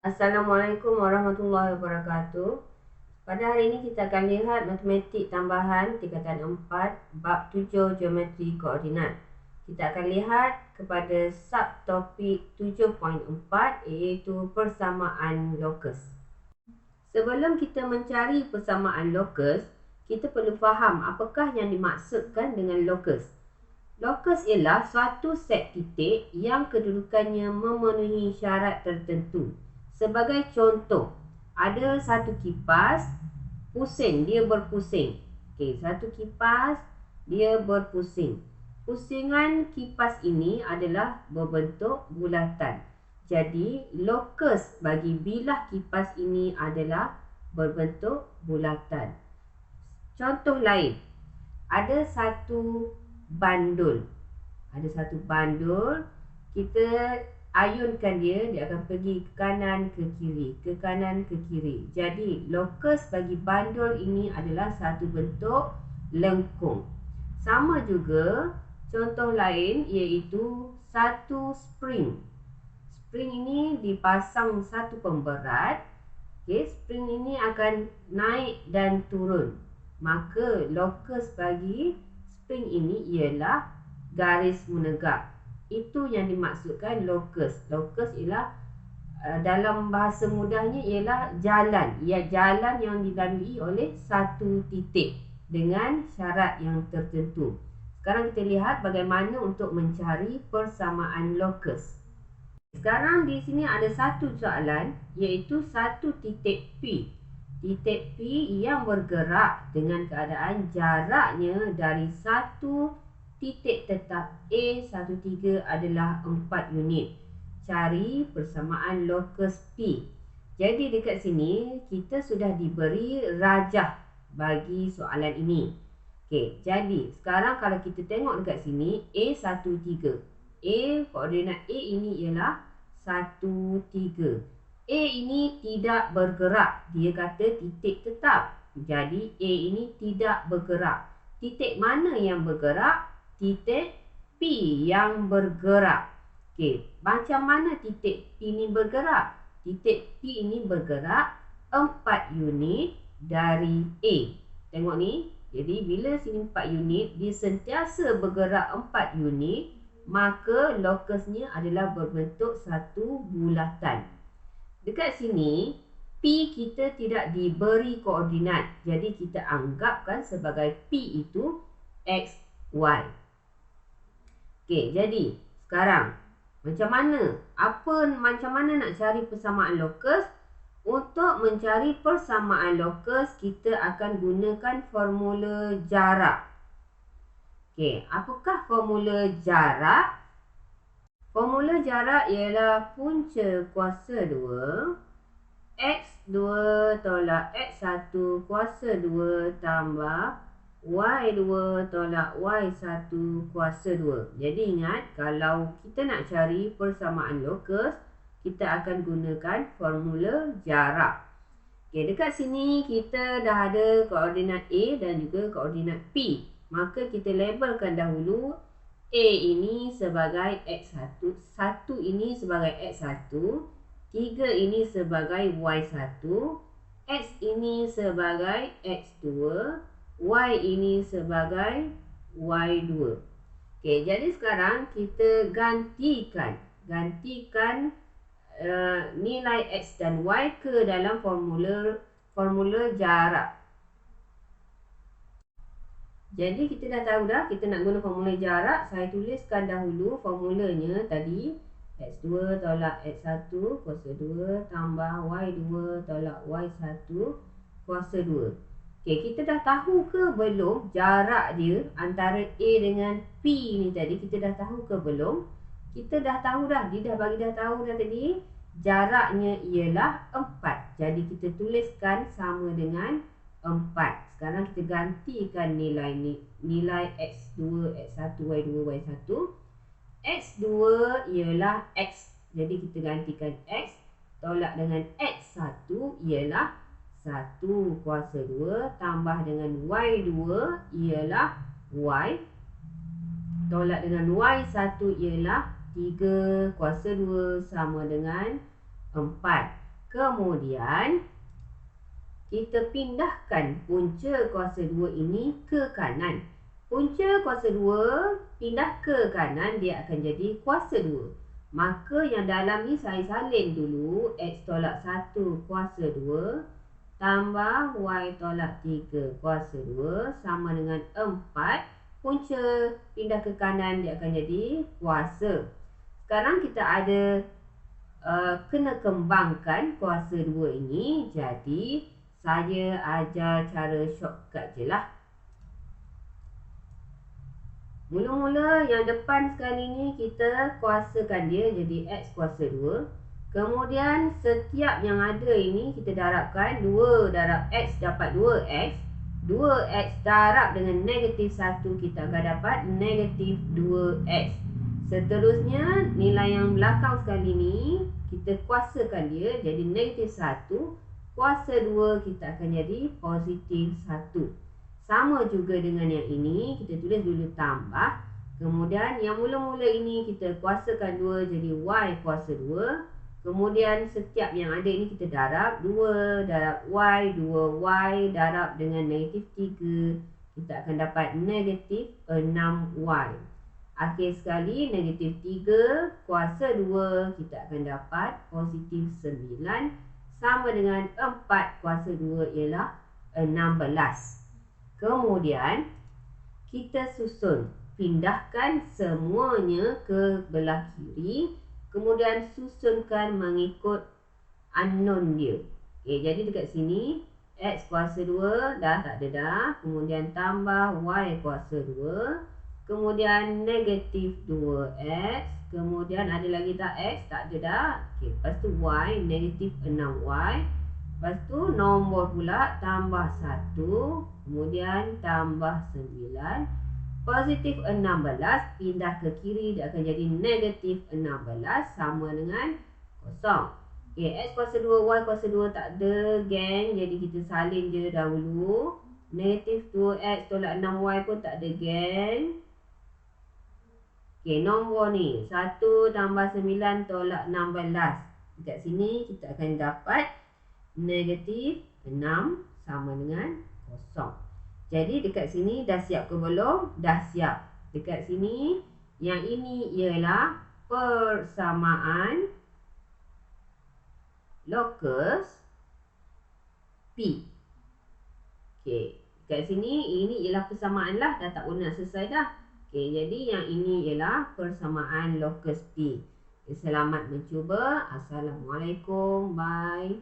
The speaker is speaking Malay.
Assalamualaikum warahmatullahi wabarakatuh. Pada hari ini kita akan lihat matematik tambahan tingkatan 4 bab 7 geometri koordinat. Kita akan lihat kepada subtopik 7.4 iaitu persamaan lokus. Sebelum kita mencari persamaan lokus, kita perlu faham apakah yang dimaksudkan dengan lokus. Lokus ialah suatu set titik yang kedudukannya memenuhi syarat tertentu. Sebagai contoh, ada satu kipas pusing, dia berpusing. Satu kipas dia berpusing. Pusingan kipas ini adalah berbentuk bulatan. Jadi, lokus bagi bilah kipas ini adalah berbentuk bulatan. Contoh lain, ada satu bandul. Kita ayunkan dia akan pergi ke kanan ke kiri. Jadi lokus bagi bandul ini adalah satu bentuk lengkung. Sama juga contoh lain iaitu satu spring. Spring ini dipasang satu pemberat. Spring ini akan naik dan turun. Maka lokus bagi spring ini ialah garis menegak. Itu yang dimaksudkan lokus. Lokus ialah dalam bahasa mudahnya ialah jalan. Ia jalan yang dilalui oleh satu titik dengan syarat yang tertentu. Sekarang kita lihat bagaimana untuk mencari persamaan lokus. Sekarang di sini ada satu soalan iaitu satu titik P. Titik P yang bergerak dengan keadaan jaraknya dari satu titik tetap A13 adalah 4 unit. Cari persamaan lokus P. Jadi dekat sini kita sudah diberi rajah bagi soalan ini. Jadi sekarang kalau kita tengok dekat sini A13. Koordinat A ini ialah 13. A ini tidak bergerak. Dia kata titik tetap. Jadi A ini tidak bergerak. Titik mana yang bergerak? Titik P yang bergerak. Macam mana titik P ini bergerak? Titik P ini bergerak 4 unit dari A. Tengok ni. Jadi bila sini 4 unit, dia sentiasa bergerak 4 unit, maka lokusnya adalah berbentuk satu bulatan. Dekat sini P kita tidak diberi koordinat. Jadi kita anggapkan sebagai P itu X, Y. Jadi sekarang macam mana nak cari persamaan lokus? Untuk mencari persamaan lokus, kita akan gunakan formula jarak. Apakah formula jarak? Formula jarak ialah punca kuasa 2 X2 tolak X1 kuasa 2 tambah Y2 tolak Y1 kuasa 2. Jadi ingat, kalau kita nak cari persamaan lokus, kita akan gunakan formula jarak. Dekat sini kita dah ada koordinat A dan juga koordinat P. Maka kita labelkan dahulu A ini sebagai X1, 1 ini sebagai X1, 3 ini sebagai Y1, X ini sebagai X2, Y ini sebagai Y2. Jadi sekarang kita gantikan nilai X dan Y ke dalam formula jarak. Jadi kita dah tahu dah kita nak guna formula jarak. Saya tuliskan dahulu formulanya tadi. X2 tolak X1 kuasa 2 tambah Y2 tolak Y1 kuasa 2. Kita dah tahu ke belum jarak dia antara A dengan P ni tadi? Kita dah tahu ke belum? Kita dah tahu dah. Dia dah bagi dah tahu dah tadi. Jaraknya ialah 4. Jadi kita tuliskan sama dengan 4. Sekarang kita gantikan nilai X2, X1, Y2, Y1. X2 ialah X. Jadi kita gantikan X. Tolak dengan X1 ialah 1 kuasa 2 tambah dengan Y2 ialah Y. Tolak dengan Y1 ialah 3 kuasa 2 sama dengan 4. Kemudian kita pindahkan punca kuasa 2 ini ke kanan. Punca kuasa 2 pindah ke kanan, dia akan jadi kuasa 2. Maka yang dalam ni saya salin dulu. X tolak 1 kuasa 2 tambah Y tolak 3 kuasa 2 sama dengan 4. Punca pindah ke kanan, dia akan jadi kuasa. Sekarang kita ada kena kembangkan kuasa 2 ini. Jadi saya ajar cara shortcut je lah. Mula-mula yang depan sekali ni kita kuasakan dia jadi X kuasa 2. Kemudian setiap yang ada ini kita darabkan. 2 darab X dapat 2X. 2X darab dengan negatif 1, kita akan dapat negatif 2X. Seterusnya nilai yang belakang sekali ni kita kuasakan dia jadi negatif 1. Kuasa 2 kita akan jadi positif 1. Sama juga dengan yang ini, kita tulis dulu tambah. Kemudian yang mula-mula ini kita kuasakan 2 jadi Y kuasa 2. Kemudian setiap yang ada ini kita darab. 2 darab Y, 2Y darab dengan negatif 3. Kita akan dapat negatif 6Y. Akhir sekali negatif 3 kuasa 2 kita akan dapat positif 9. Sama dengan 4 kuasa 2 ialah 16. Kemudian kita susun. Pindahkan semuanya ke belah kiri. Kemudian susunkan mengikut unknown dia. Okay, jadi dekat sini X kuasa 2 dah tak ada dah. Kemudian tambah Y kuasa 2. Kemudian negatif 2X. Kemudian ada lagi tak X? Tak ada dah. Okay, lepas tu Y negatif 6Y. Lepas tu nombor pula tambah 1. Kemudian tambah 9. Positif 16 pindah ke kiri, dia akan jadi negatif 16 sama dengan kosong. Okay, X kuasa 2, Y kuasa 2 tak ada geng. Jadi kita salin je dahulu. Negatif 2X tolak 6Y pun tak ada geng. Okay, nombor ni 1 tambah 9 tolak 16. Dekat sini kita akan dapat negatif 6 sama dengan kosong. Jadi dekat sini dah siap ke belum? Dah siap. Dekat sini yang ini ialah persamaan lokus P. Okey, dekat sini ini ialah persamaan lah, dah tak guna selesai dah. Okey, jadi yang ini ialah persamaan lokus P. Selamat mencuba. Assalamualaikum. Bye.